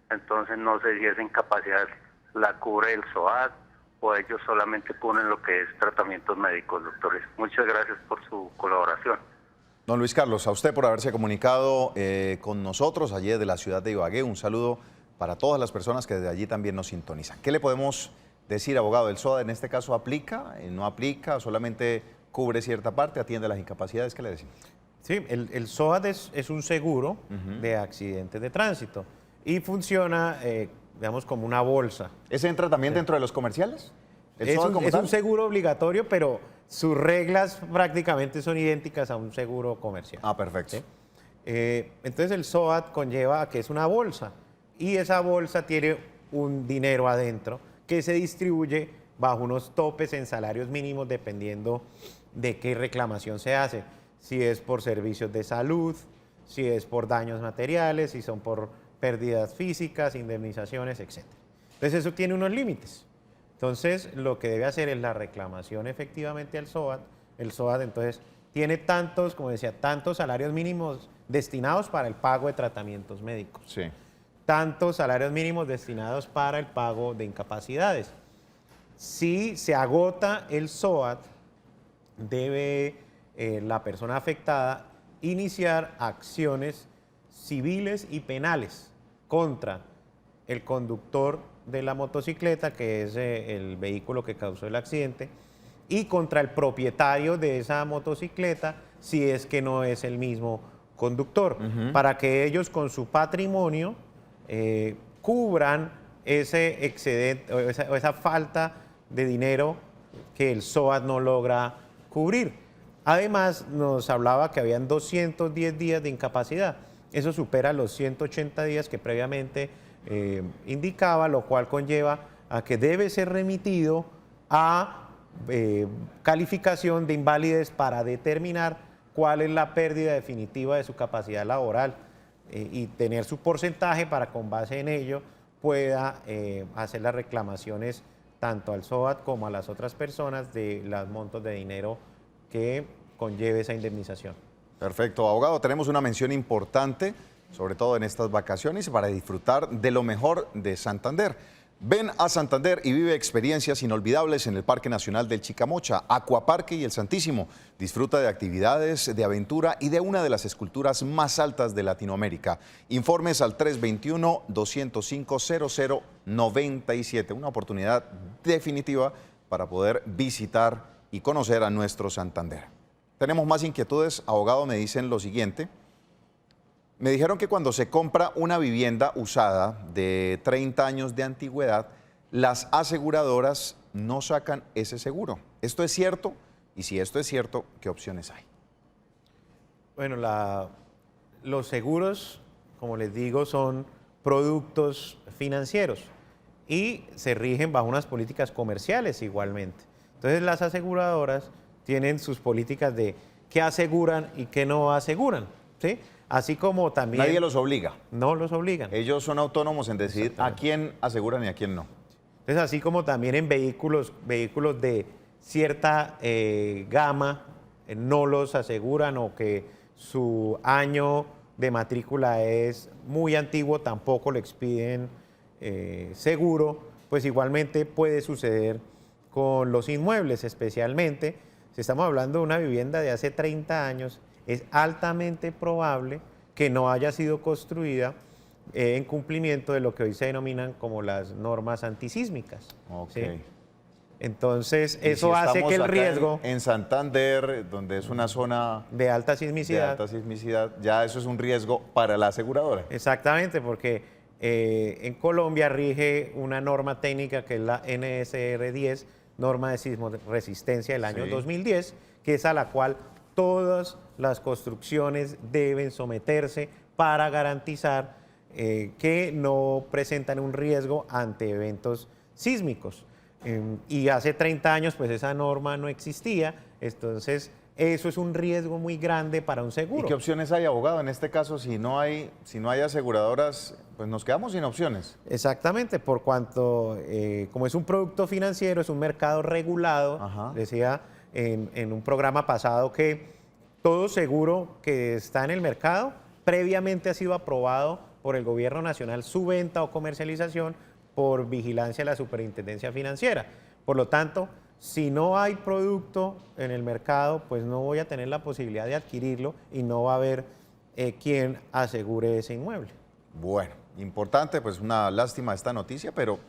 Entonces no sé si esa incapacidad la cubre el SOAT o ellos solamente cubren lo que es tratamientos médicos, doctores. Muchas gracias por su colaboración. Don Luis Carlos, a usted por haberse comunicado con nosotros allí de la ciudad de Ibagué. Un saludo para todas las personas que desde allí también nos sintonizan. ¿Qué le podemos decir, abogado? ¿El SOAT en este caso aplica, no aplica, solamente cubre cierta parte, atiende las incapacidades? ¿Qué le decimos? Sí, el SOAT es un seguro de accidentes de tránsito y funciona, digamos, como una bolsa. ¿Ese entra también dentro de los comerciales? Es un seguro obligatorio, pero sus reglas prácticamente son idénticas a un seguro comercial. Ah, perfecto. ¿Sí? Entonces el SOAT conlleva a que es una bolsa y esa bolsa tiene un dinero adentro que se distribuye bajo unos topes en salarios mínimos dependiendo de qué reclamación se hace. Si es por servicios de salud, si es por daños materiales, si son por pérdidas físicas, indemnizaciones, etc. Entonces eso tiene unos límites. Entonces lo que debe hacer es la reclamación efectivamente al SOAT. El SOAT entonces tiene tantos, como decía, tantos salarios mínimos destinados para el pago de tratamientos médicos. Sí. Tantos salarios mínimos destinados para el pago de incapacidades. Si se agota el SOAT, debe la persona afectada iniciar acciones civiles y penales contra el conductor de la motocicleta, que es el vehículo que causó el accidente, y contra el propietario de esa motocicleta, si es que no es el mismo conductor, para que ellos con su patrimonio cubran ese excedente o esa falta de dinero que el SOAT no logra cubrir. Además, nos hablaba que habían 210 días de incapacidad. Eso supera los 180 días que previamente indicaba, lo cual conlleva a que debe ser remitido a calificación de invalidez para determinar cuál es la pérdida definitiva de su capacidad laboral y tener su porcentaje para con base en ello pueda hacer las reclamaciones tanto al SOAT como a las otras personas de los montos de dinero que conlleve esa indemnización. Perfecto, abogado. Tenemos una mención importante, sobre todo en estas vacaciones, para disfrutar de lo mejor de Santander. Ven a Santander y vive experiencias inolvidables en el Parque Nacional del Chicamocha, Acuaparque y el Santísimo. Disfruta de actividades de aventura y de una de las esculturas más altas de Latinoamérica. Informes al 321-205-0097. Una oportunidad definitiva para poder visitar y conocer a nuestro Santander. Tenemos más inquietudes, abogado. Me dicen lo siguiente. Me dijeron que cuando se compra una vivienda usada de 30 años de antigüedad, las aseguradoras no sacan ese seguro. ¿Esto es cierto? Y si esto es cierto, ¿qué opciones hay? Bueno, los seguros, como les digo, son productos financieros y se rigen bajo unas políticas comerciales igualmente. Entonces las aseguradoras tienen sus políticas de qué aseguran y qué no aseguran, ¿sí? Así como también... Nadie los obliga. No los obligan. Ellos son autónomos en decidir a quién aseguran y a quién no. Entonces, así como también en vehículos de cierta gama no los aseguran o que su año de matrícula es muy antiguo, tampoco le expiden seguro, pues igualmente puede suceder con los inmuebles, especialmente si estamos hablando de una vivienda de hace 30 años, es altamente probable que no haya sido construida en cumplimiento de lo que hoy se denominan como las normas antisísmicas. Okay. ¿Sí? Entonces, y eso si hace que el riesgo... En Santander, donde es una zona de alta sismicidad. Ya eso es un riesgo para la aseguradora. Exactamente, porque en Colombia rige una norma técnica que es la NSR 10, norma de sismo resistencia del año 2010, que es a la cual todas las construcciones deben someterse para garantizar que no presentan un riesgo ante eventos sísmicos. Y hace 30 años pues esa norma no existía, entonces eso es un riesgo muy grande para un seguro. ¿Y qué opciones hay, abogado? En este caso, si no hay aseguradoras, pues nos quedamos sin opciones. Exactamente, por cuanto, como es un producto financiero, es un mercado regulado, Ajá. decía en un programa pasado que todo seguro que está en el mercado previamente ha sido aprobado por el Gobierno Nacional su venta o comercialización por vigilancia de la Superintendencia Financiera. Por lo tanto, si no hay producto en el mercado, pues no voy a tener la posibilidad de adquirirlo y no va a haber quien asegure ese inmueble. Bueno, importante, pues una lástima esta noticia, pero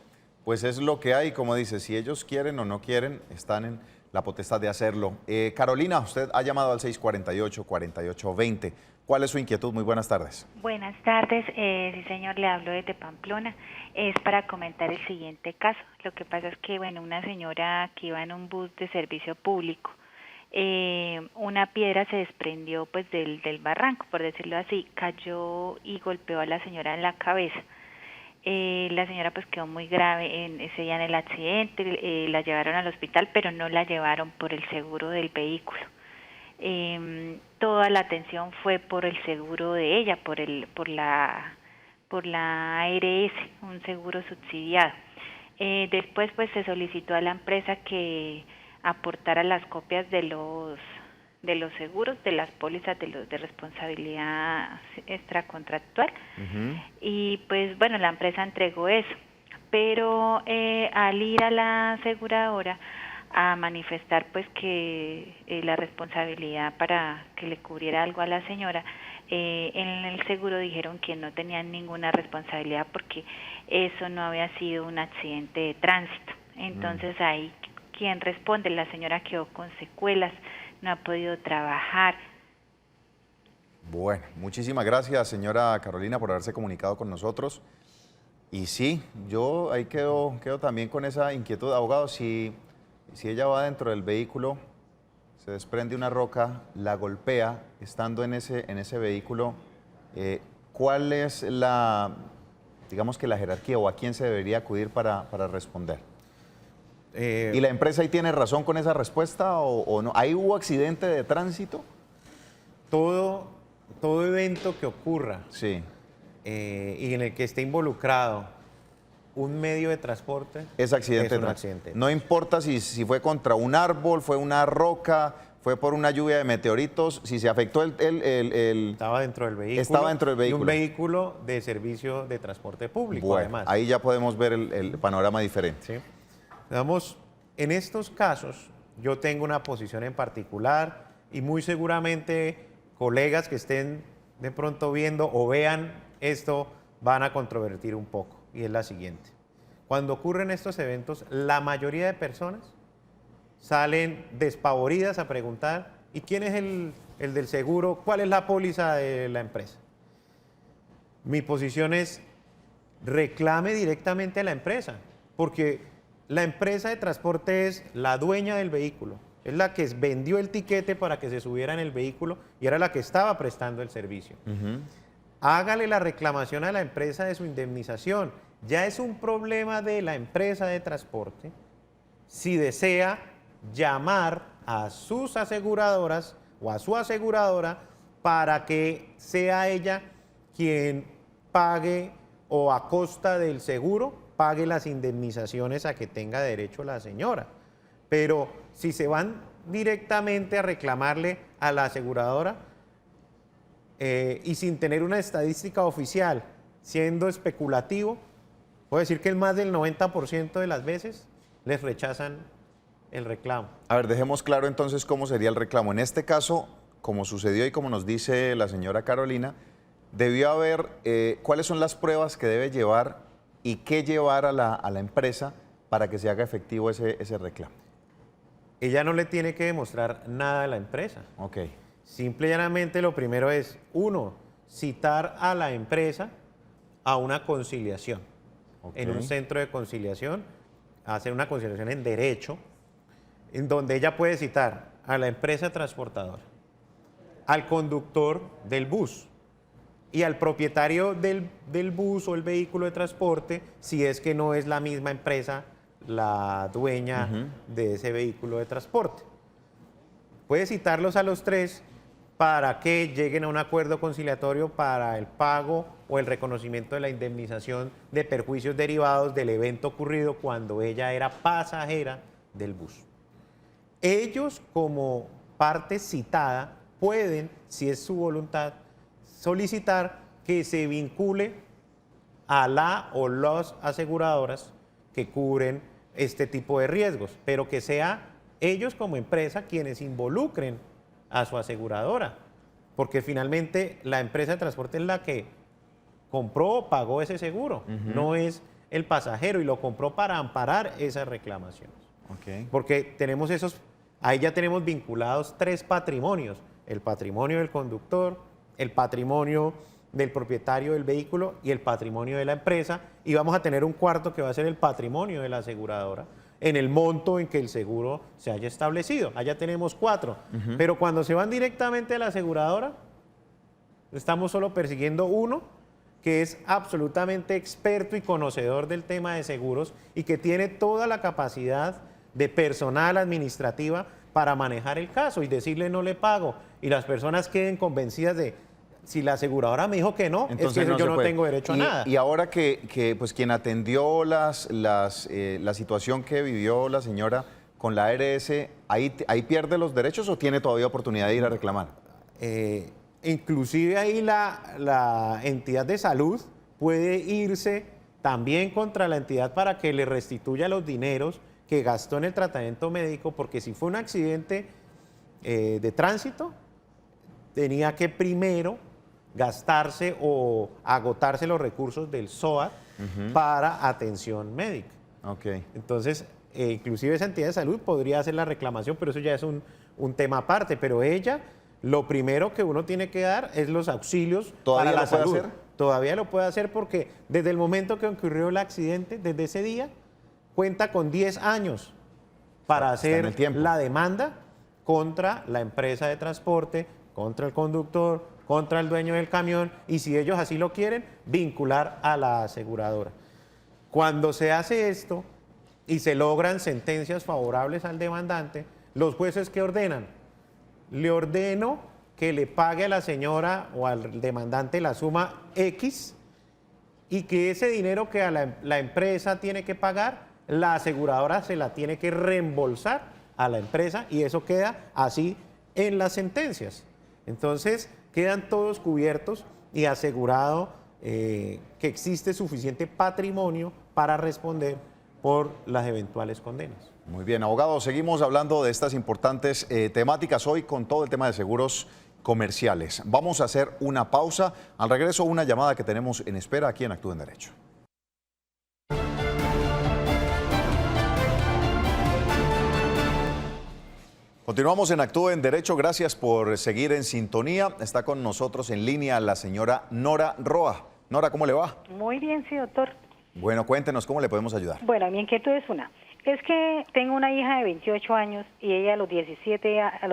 pues es lo que hay, como dice, si ellos quieren o no quieren, están en la potestad de hacerlo. Carolina, usted ha llamado al 648-4820. ¿Cuál es su inquietud? Muy buenas tardes. Buenas tardes, sí señor, le hablo desde Pamplona. Es para comentar el siguiente caso. Lo que pasa es que, bueno, una señora que iba en un bus de servicio público, una piedra se desprendió pues del barranco, por decirlo así, cayó y golpeó a la señora en la cabeza. La señora pues quedó muy grave ese día en el accidente, la llevaron al hospital, pero no la llevaron por el seguro del vehículo. Toda la atención fue por el seguro de ella, por la ARS, un seguro subsidiado. Después pues se solicitó a la empresa que aportara las copias de los seguros, de las pólizas de responsabilidad extracontractual. Y pues bueno, la empresa entregó eso, pero al ir a la aseguradora a manifestar pues que la responsabilidad para que le cubriera algo a la señora, en el seguro dijeron que no tenían ninguna responsabilidad porque eso no había sido un accidente de tránsito. Entonces ahí, ¿quién responde? La señora quedó con secuelas, no ha podido trabajar. Bueno, muchísimas gracias, señora Carolina, por haberse comunicado con nosotros. Y sí, yo ahí quedo también con esa inquietud, abogado. Si ella va dentro del vehículo, se desprende una roca, la golpea, estando en ese vehículo, ¿cuál es digamos que la jerarquía o a quién se debería acudir para responder? ¿Y la empresa ahí tiene razón con esa respuesta o no? ¿Ahí hubo accidente de tránsito? Todo evento que ocurra Sí. Y en el que esté involucrado un medio de transporte Es accidente. es un accidente. No importa si fue contra un árbol, fue una roca, fue por una lluvia de meteoritos, si se afectó Estaba dentro del vehículo. Estaba dentro del vehículo. Y un vehículo de servicio de transporte público, Bueno, además. ahí ya podemos ver el panorama diferente. ¿Sí? Digamos, en estos casos, yo tengo una posición en particular y muy seguramente colegas que estén de pronto viendo o vean esto van a controvertir un poco. Y es la siguiente. Cuando ocurren estos eventos, la mayoría de personas salen despavoridas a preguntar ¿y quién es el del seguro? ¿Cuál es la póliza de la empresa? Mi posición es reclame directamente a la empresa, porque la empresa de transporte es la dueña del vehículo, es la que vendió el tiquete para que se subiera en el vehículo y era la que estaba prestando el servicio. Hágale la reclamación a la empresa de su indemnización. Ya es un problema de la empresa de transporte si desea llamar a sus aseguradoras o a su aseguradora para que sea ella quien pague o a costa del seguro pague las indemnizaciones a que tenga derecho la señora. Pero si se van directamente a reclamarle a la aseguradora y sin tener una estadística oficial, siendo especulativo, puedo decir que el más del 90% de las veces les rechazan el reclamo. A ver, dejemos claro entonces cómo sería el reclamo. En este caso, como sucedió y como nos dice la señora Carolina, debió haber cuáles son las pruebas que debe llevar y qué llevar a la empresa para que se haga efectivo ese reclamo. Ella no le tiene que demostrar nada a la empresa. Ok. Simple y llanamente lo primero es, uno, citar a la empresa a una conciliación. En un centro de conciliación, hacer una conciliación en derecho, en donde ella puede citar a la empresa transportadora, al conductor del bus y al propietario del bus o el vehículo de transporte, si es que no es la misma empresa la dueña de ese vehículo de transporte. puede citarlos a los tres para que lleguen a un acuerdo conciliatorio para el pago o el reconocimiento de la indemnización de perjuicios derivados del evento ocurrido cuando ella era pasajera del bus. Ellos, como parte citada, pueden, si es su voluntad, solicitar que se vincule a la o las aseguradoras que cubren este tipo de riesgos, pero que sea ellos como empresa quienes involucren a su aseguradora, porque finalmente la empresa de transporte es la que compró o pagó ese seguro, no es el pasajero, y lo compró para amparar esas reclamaciones. Ok. Porque tenemos ahí ya tenemos vinculados 3 patrimonios: el patrimonio del conductor, el patrimonio del propietario del vehículo y el patrimonio de la empresa, y vamos a tener un cuarto que va a ser el patrimonio de la aseguradora en el monto en que el seguro se haya establecido. Allá tenemos 4, pero cuando se van directamente a la aseguradora, estamos solo persiguiendo uno que es absolutamente experto y conocedor del tema de seguros y que tiene toda la capacidad de personal administrativa para manejar el caso y decirle no le pago, y las personas queden convencidas de, si la aseguradora me dijo que no, Entonces es que yo no puede. tengo derecho a nada. Y ahora que pues quien atendió la situación que vivió la señora con la ARS, ¿ahí pierde los derechos o tiene todavía oportunidad de ir a reclamar? Inclusive ahí la entidad de salud puede irse también contra la entidad para que le restituya los dineros que gastó en el tratamiento médico, porque si fue un accidente de tránsito, tenía que primero gastarse o agotarse los recursos del SOAT para atención médica. Okay. Entonces, inclusive esa entidad de salud podría hacer la reclamación, pero eso ya es un tema aparte. Pero ella, lo primero que uno tiene que dar es los auxilios para la salud. ¿Todavía lo puede hacer? Todavía lo puede hacer porque desde el momento que ocurrió el accidente, desde ese día, cuenta con 10 años para hacer la demanda contra la empresa de transporte, contra el conductor, contra el dueño del camión, y si ellos así lo quieren, vincular a la aseguradora. Cuando se hace esto y se logran sentencias favorables al demandante, los jueces, ¿qué ordenan? Le ordeno que le pague a la señora o al demandante la suma X, y que ese dinero que la empresa tiene que pagar, la aseguradora se la tiene que reembolsar a la empresa, y eso queda así en las sentencias. Entonces quedan todos cubiertos y asegurado que existe suficiente patrimonio para responder por las eventuales condenas. Muy bien, abogado, seguimos hablando de estas importantes temáticas hoy con todo el tema de seguros comerciales. Vamos a hacer una pausa. Al regreso, una llamada que tenemos en espera aquí en Actúa en Derecho. Continuamos en Actúa en Derecho. Gracias por seguir en sintonía. Está con nosotros en línea la señora Nora Roa. Nora, ¿cómo le va? Muy bien, sí, doctor. Bueno, cuéntenos cómo le podemos ayudar. Bueno, mi inquietud es una. Es que tengo una hija de 28 años y ella a los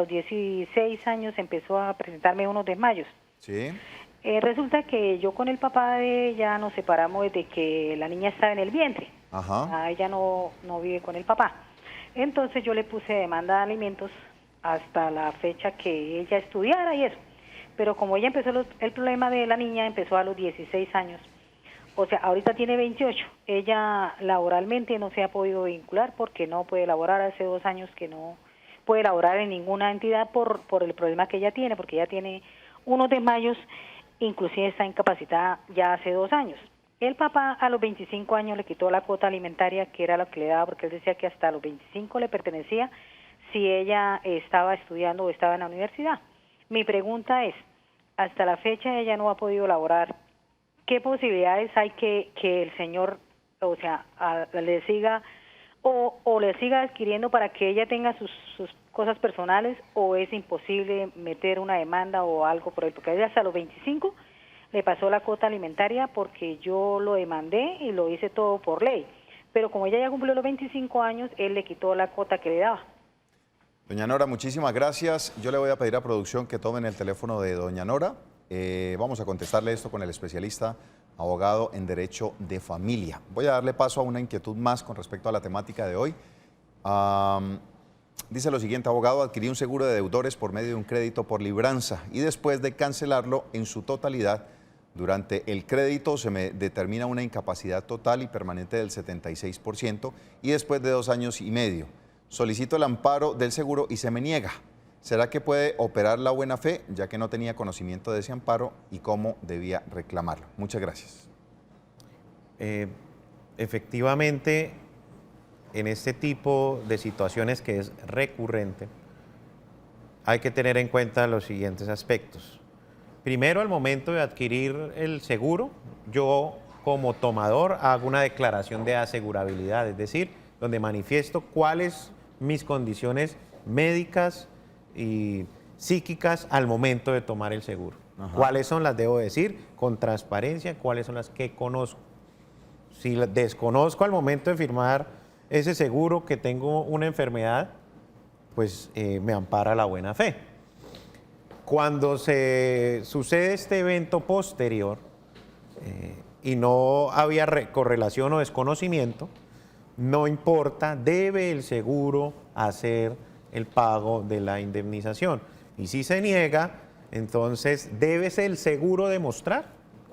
16 años empezó a presentarme unos desmayos. Sí. Resulta que yo con el papá de ella nos separamos desde que la niña estaba en el vientre. Ajá. Ella no vive con el papá. Entonces yo le puse demanda de alimentos hasta la fecha que ella estudiara y eso. Pero como ella empezó, el problema de la niña empezó a los 16 años. O sea, ahorita tiene 28. Ella laboralmente no se ha podido vincular porque no puede laborar. Hace 2 años que no puede laborar en ninguna entidad por el problema que ella tiene, porque ella tiene unos desmayos, inclusive está incapacitada ya hace 2 años. El papá a los 25 años le quitó la cuota alimentaria, que era lo que le daba, porque él decía que hasta los 25 le pertenecía si ella estaba estudiando o estaba en la universidad. Mi pregunta es, hasta la fecha ella no ha podido laborar. ¿Qué posibilidades hay que el señor, o sea, le siga o le siga adquiriendo para que ella tenga sus cosas personales, o es imposible meter una demanda o algo por él? Porque ella hasta los 25 le pasó la cuota alimentaria porque yo lo demandé y lo hice todo por ley. Pero como ella ya cumplió los 25 años, él le quitó la cuota que le daba. Doña Nora, muchísimas gracias. Yo le voy a pedir a producción que tomen el teléfono de doña Nora. Vamos a contestarle esto con el especialista abogado en Derecho de Familia. Voy a darle paso a una inquietud más con respecto a la temática de hoy. Dice lo siguiente, abogado, adquirí un seguro de deudores por medio de un crédito por libranza y después de cancelarlo en su totalidad, durante el crédito se me determina una incapacidad total y permanente del 76% y después de 2 años y medio. Solicito el amparo del seguro y se me niega. ¿Será que puede operar la buena fe, ya que no tenía conocimiento de ese amparo y cómo debía reclamarlo? Muchas gracias. Efectivamente, en este tipo de situaciones que es recurrente, hay que tener en cuenta los siguientes aspectos. Primero, al momento de adquirir el seguro, yo como tomador hago una declaración de asegurabilidad, es decir, donde manifiesto cuáles mis condiciones médicas y psíquicas al momento de tomar el seguro. Ajá. ¿Cuáles son? Las debo decir con transparencia, cuáles son las que conozco. Si desconozco al momento de firmar ese seguro que tengo una enfermedad, pues me ampara la buena fe. Cuando se sucede este evento posterior y no había correlación o desconocimiento, no importa, debe el seguro hacer el pago de la indemnización. Y si se niega, entonces debe ser el seguro demostrar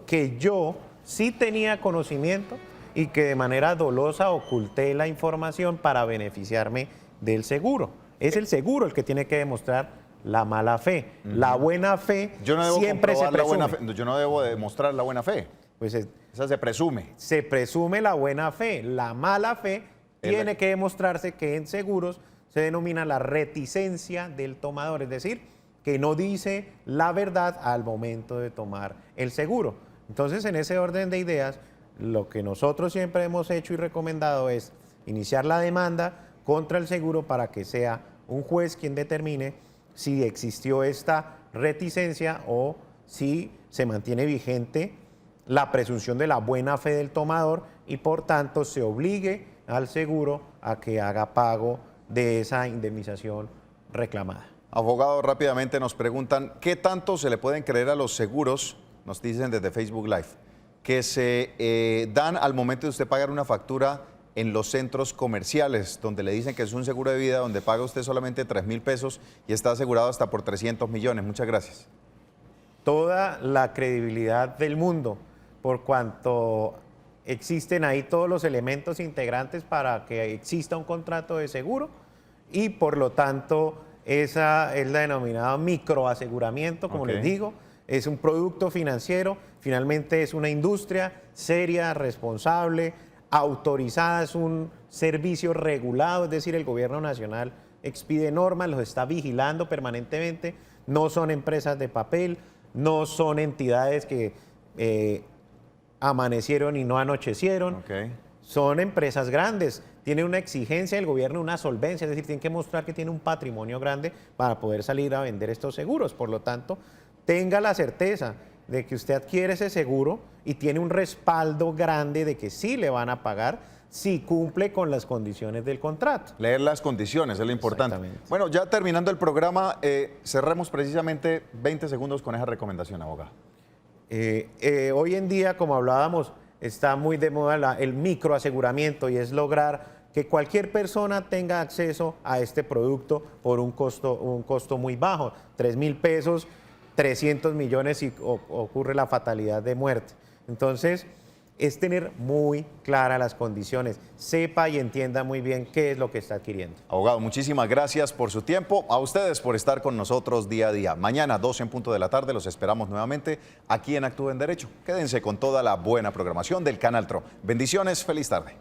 que yo sí tenía conocimiento y que de manera dolosa oculté la información para beneficiarme del seguro. Es el seguro el que tiene que demostrar la mala fe. La buena fe siempre se presume. Yo no debo demostrar la buena fe. Pues esa se presume. Se presume la buena fe. La mala fe tiene que demostrarse, que en seguros se denomina la reticencia del tomador, es decir, que no dice la verdad al momento de tomar el seguro. Entonces, en ese orden de ideas, lo que nosotros siempre hemos hecho y recomendado es iniciar la demanda contra el seguro para que sea un juez quien determine si existió esta reticencia o si se mantiene vigente la presunción de la buena fe del tomador y por tanto se obligue al seguro a que haga pago de esa indemnización reclamada. Abogado, rápidamente nos preguntan, ¿qué tanto se le pueden creer a los seguros? Nos dicen desde Facebook Live, que se dan al momento de usted pagar una factura en los centros comerciales, donde le dicen que es un seguro de vida, donde paga usted solamente 3.000 pesos y está asegurado hasta por 300 millones. Muchas gracias. Toda la credibilidad del mundo, por cuanto existen ahí todos los elementos integrantes para que exista un contrato de seguro y por lo tanto esa es la denominada microaseguramiento, como les digo, es un producto financiero, finalmente es una industria seria, responsable, autorizada, es un servicio regulado, es decir, el gobierno nacional expide normas, los está vigilando permanentemente, no son empresas de papel, no son entidades que amanecieron y no anochecieron, son empresas grandes, tienen una exigencia del gobierno, una solvencia, es decir, tienen que mostrar que tienen un patrimonio grande para poder salir a vender estos seguros, por lo tanto, tenga la certeza de que usted adquiere ese seguro y tiene un respaldo grande de que sí le van a pagar si cumple con las condiciones del contrato. Leer las condiciones es lo importante. Bueno, ya terminando el programa, cerremos precisamente 20 segundos con esa recomendación, abogado. Hoy en día, como hablábamos, está muy de moda el microaseguramiento y es lograr que cualquier persona tenga acceso a este producto por un costo muy bajo, 3.000 pesos, 300 millones y ocurre la fatalidad de muerte. Entonces, es tener muy claras las condiciones, sepa y entienda muy bien qué es lo que está adquiriendo. Abogado, muchísimas gracias por su tiempo, a ustedes por estar con nosotros día a día. Mañana, 12 en punto de la tarde, los esperamos nuevamente aquí en Actúa en Derecho. Quédense con toda la buena programación del Canal TRO. Bendiciones, feliz tarde.